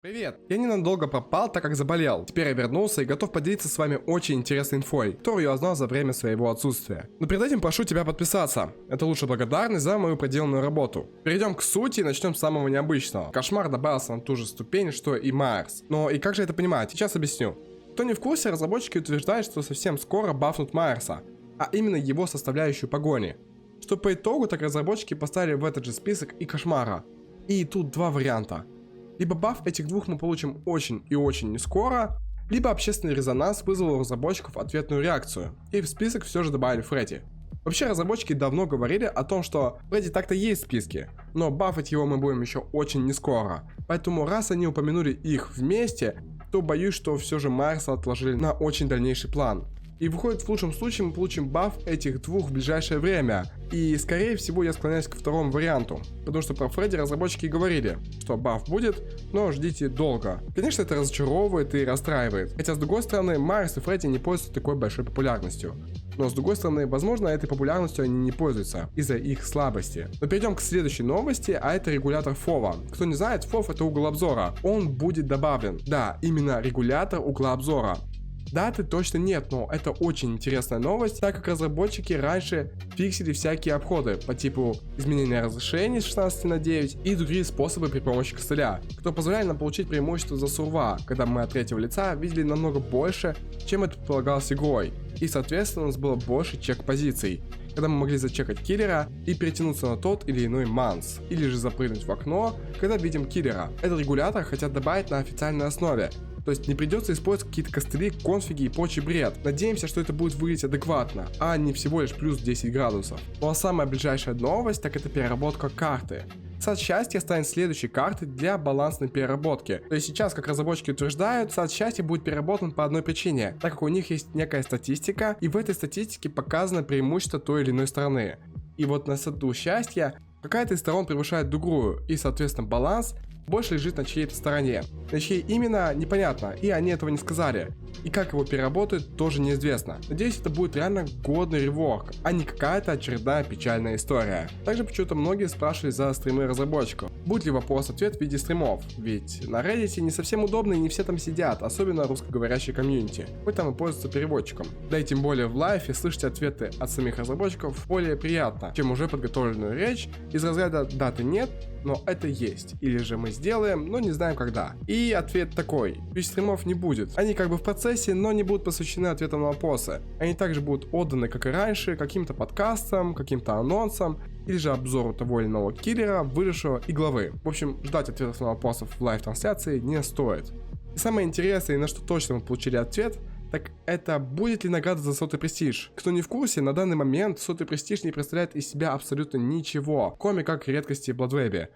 Привет! Я ненадолго пропал, так как заболел. Теперь я вернулся и готов поделиться с вами очень интересной инфой, которую я узнал за время своего отсутствия. Но перед этим прошу тебя подписаться. Это лучшая благодарность за мою проделанную работу. Перейдем к сути и начнем с самого необычного. Кошмар добавился на ту же ступень, что и Майерс. Но и как же это понимать? Сейчас объясню. Кто не в курсе, разработчики утверждают, что совсем скоро бафнут Майерса, а именно его составляющую погони. Что по итогу, так разработчики поставили в этот же список и Кошмара. И тут два варианта. Либо баф этих двух мы получим очень и очень не скоро, либо общественный резонанс вызвал у разработчиков ответную реакцию, и в список все же добавили Фредди. Вообще разработчики давно говорили о том, что Фредди так-то есть в списке, но бафать его мы будем еще очень не скоро. Поэтому раз они упомянули их вместе, то боюсь, что все же Майерса отложили на очень дальнейший план. И выходит, в лучшем случае мы получим баф этих двух в ближайшее время. И скорее всего я склоняюсь к второму варианту. Потому что про Фредди разработчики говорили, что баф будет, но ждите долго. Конечно, это разочаровывает и расстраивает. Хотя с другой стороны, Майерс и Фредди не пользуются такой большой популярностью. Но с другой стороны, возможно, этой популярностью они не пользуются из-за их слабости. Но перейдем к следующей новости, а это регулятор FOV. Кто не знает, FOV это угол обзора. Он будет добавлен. Да, именно регулятор угла обзора. Даты точно нет, но это очень интересная новость, так как разработчики раньше фиксили всякие обходы по типу изменения разрешений с 16 на 9 и другие способы при помощи костыля, что позволяли нам получить преимущество за сурва, когда мы от третьего лица видели намного больше, чем это предполагалось игрой, и соответственно у нас было больше чек-позиций, когда мы могли зачекать киллера и перетянуться на тот или иной манс, или же запрыгнуть в окно, когда видим киллера. Этот регулятор хотят добавить на официальной основе. То есть не придется использовать какие-то костыли, конфиги и прочий бред. Надеемся, что это будет выглядеть адекватно, а не всего лишь плюс 10 градусов. Ну а самая ближайшая новость, так это переработка карты. Сад счастья станет следующей картой для балансной переработки. То есть сейчас, как разработчики утверждают, сад счастья будет переработан по одной причине, так как у них есть некая статистика, и в этой статистике показано преимущество той или иной стороны. И вот на саду счастья какая-то из сторон превышает другую, и соответственно баланс больше лежит на чьей-то стороне. На чьей именно, непонятно, и они этого не сказали. И как его переработают, тоже неизвестно. Надеюсь, это будет реально годный реворк, а не какая-то очередная печальная история. Также почему-то многие спрашивали за стримы разработчиков. Будет ли вопрос-ответ в виде стримов? Ведь на Reddit не совсем удобно и не все там сидят, особенно русскоговорящей комьюнити. Хоть там и пользуются переводчиком. Да и тем более в лайфе слышать ответы от самих разработчиков более приятно, чем уже подготовленную речь из разряда «даты нет, но это есть», или же «мы сделаем, но не знаем когда». И ответ такой: ведь стримов не будет. Они как бы в процессе, но не будут посвящены ответам на вопросы. Они также будут отданы, как и раньше, каким-то подкастам, каким-то анонсам, или же обзору того или иного киллера, выжившего и главы. В общем, ждать ответов на вопросы в лайв-трансляции не стоит. И самое интересное, и на что точно мы получили ответ, так это будет ли награда за 100-й престиж. Кто не в курсе, на данный момент 100-й престиж не представляет из себя абсолютно ничего, кроме как редкости в Bloodweb.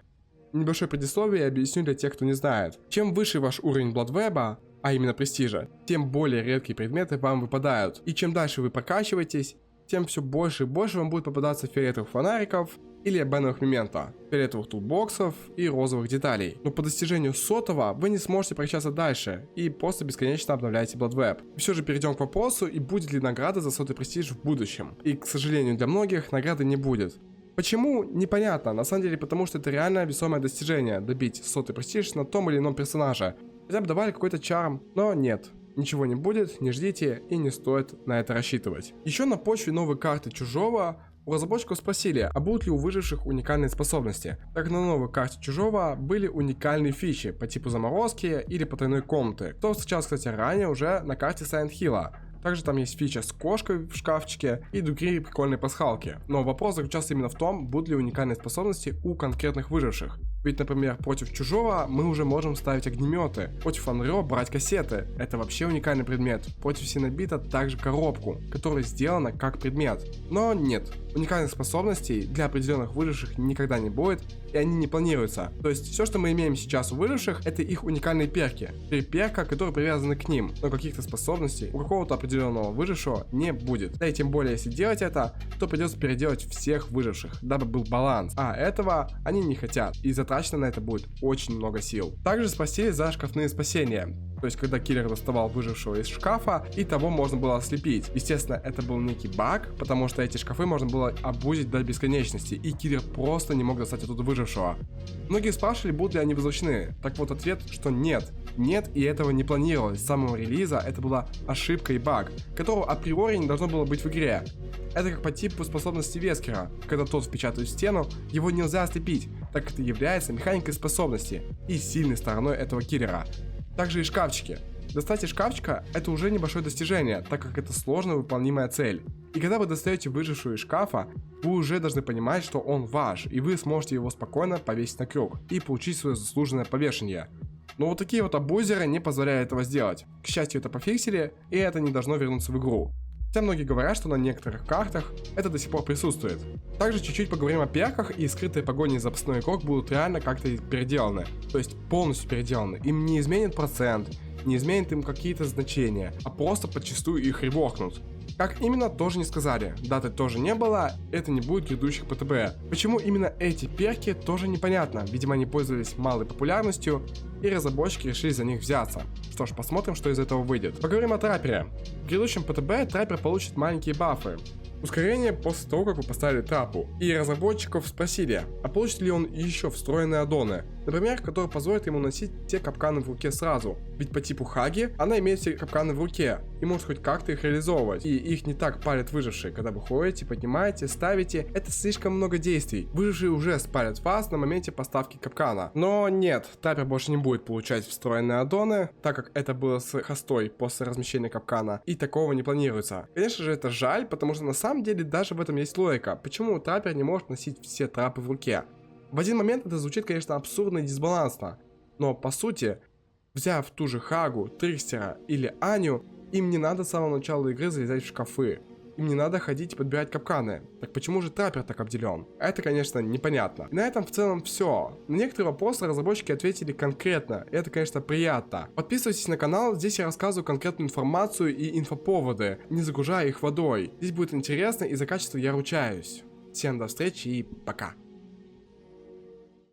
Небольшое предисловие я объясню для тех, кто не знает. Чем выше ваш уровень Bloodweb, а именно престижа, тем более редкие предметы вам выпадают. И чем дальше вы прокачиваетесь, тем все больше и больше вам будет попадаться фиолетовых фонариков или беновых мементо, фиолетовых тулбоксов и розовых деталей. Но по достижению 100-го вы не сможете прокачаться дальше и просто бесконечно обновляете Bloodweb. И все же перейдем к вопросу, и будет ли награда за 100-й престиж в будущем. И к сожалению для многих награды не будет. Почему? Непонятно, на самом деле потому что это реально весомое достижение, добить 100-й престиж на том или ином персонаже. Хотя бы давали какой-то чарм, но нет. Ничего не будет, не ждите и не стоит на это рассчитывать. Еще на почве новой карты Чужого у разработчиков спросили, а будут ли у выживших уникальные способности. Так на новой карте Чужого были уникальные фичи по типу заморозки или потайной комнаты, что встречалось, кстати, ранее уже на карте Silent Hill. Также там есть фича с кошкой в шкафчике и другие прикольные пасхалки. Но вопрос заключался именно в том, будут ли уникальные способности у конкретных выживших. Ведь, например, против Чужого мы уже можем ставить огнеметы, против Анрё брать кассеты, это вообще уникальный предмет, против Синобита также коробку, которая сделана как предмет. Но нет, уникальных способностей для определенных выживших никогда не будет, и они не планируются. То есть все, что мы имеем сейчас у выживших, это их уникальные перки, 3 перка, которые привязаны к ним, но каких-то способностей у какого-то определенного выжившего не будет. Да и тем более, если делать это, то придется переделать всех выживших, дабы был баланс, а этого они не хотят, и затрачено на это будет очень много сил. Также спросили за шкафные спасения. То есть, когда киллер доставал выжившего из шкафа, и того можно было ослепить. Естественно, это был некий баг, потому что эти шкафы можно было обузить до бесконечности, и киллер просто не мог достать оттуда выжившего. Многие спрашивали, будут ли они возвращены. Так вот, ответ, что нет. Нет, и этого не планировалось. С самого релиза это была ошибка и баг, которого априори не должно было быть в игре. Это как по типу способности Вескера. Когда тот впечатает в стену, его нельзя ослепить, так как это является механикой способности и сильной стороной этого киллера. Также и шкафчики. Достать из шкафчика — это уже небольшое достижение, так как это сложно выполнимая цель. И когда вы достаете выжившую из шкафа, вы уже должны понимать, что он ваш, и вы сможете его спокойно повесить на крюк и получить свое заслуженное повешение. Но вот такие вот абузеры не позволяют этого сделать. К счастью, это пофиксили, и это не должно вернуться в игру. Хотя многие говорят, что на некоторых картах это до сих пор присутствует. Также чуть-чуть поговорим о перках, и скрытые погони за запасной игрок будут реально как-то переделаны. То есть полностью переделаны. Им не изменит процент, не изменит им какие-то значения, а просто подчастую их реворкнут. Как именно, тоже не сказали, даты тоже не было, это не будет грядущих ПТБ. Почему именно эти перки, тоже непонятно, видимо они пользовались малой популярностью, и разработчики решили за них взяться. Что ж, посмотрим, что из этого выйдет. Поговорим о траппере. В грядущем ПТБ траппер получит маленькие бафы. Ускорение после того, как вы поставили трапу. И разработчиков спросили, а получит ли он еще встроенные аддоны, например, которые позволят ему носить те капканы в руке сразу. Ведь по типу Хаги она имеет все капканы в руке и может хоть как-то их реализовывать. И их не так палят выжившие, когда вы ходите, поднимаете, ставите. Это слишком много действий. Выжившие уже спалят вас на моменте поставки капкана. Но нет, траппер больше не будет получать встроенные аддоны, так как это было с хостой после размещения капкана. И такого не планируется. Конечно же, это жаль, потому что на самом деле даже в этом есть логика. Почему траппер не может носить все трапы в руке? В один момент это звучит, конечно, абсурдно и дисбалансно. Но по сути, взяв ту же Хагу, Трикстера или Аню, им не надо с самого начала игры залезать в шкафы. Им не надо ходить и подбирать капканы. Так почему же траппер так обделен? Это, конечно, непонятно. И на этом в целом все. На некоторые вопросы разработчики ответили конкретно. И это, конечно, приятно. Подписывайтесь на канал, здесь я рассказываю конкретную информацию и инфоповоды, не загружая их водой. Здесь будет интересно и за качество я ручаюсь. Всем до встречи и пока.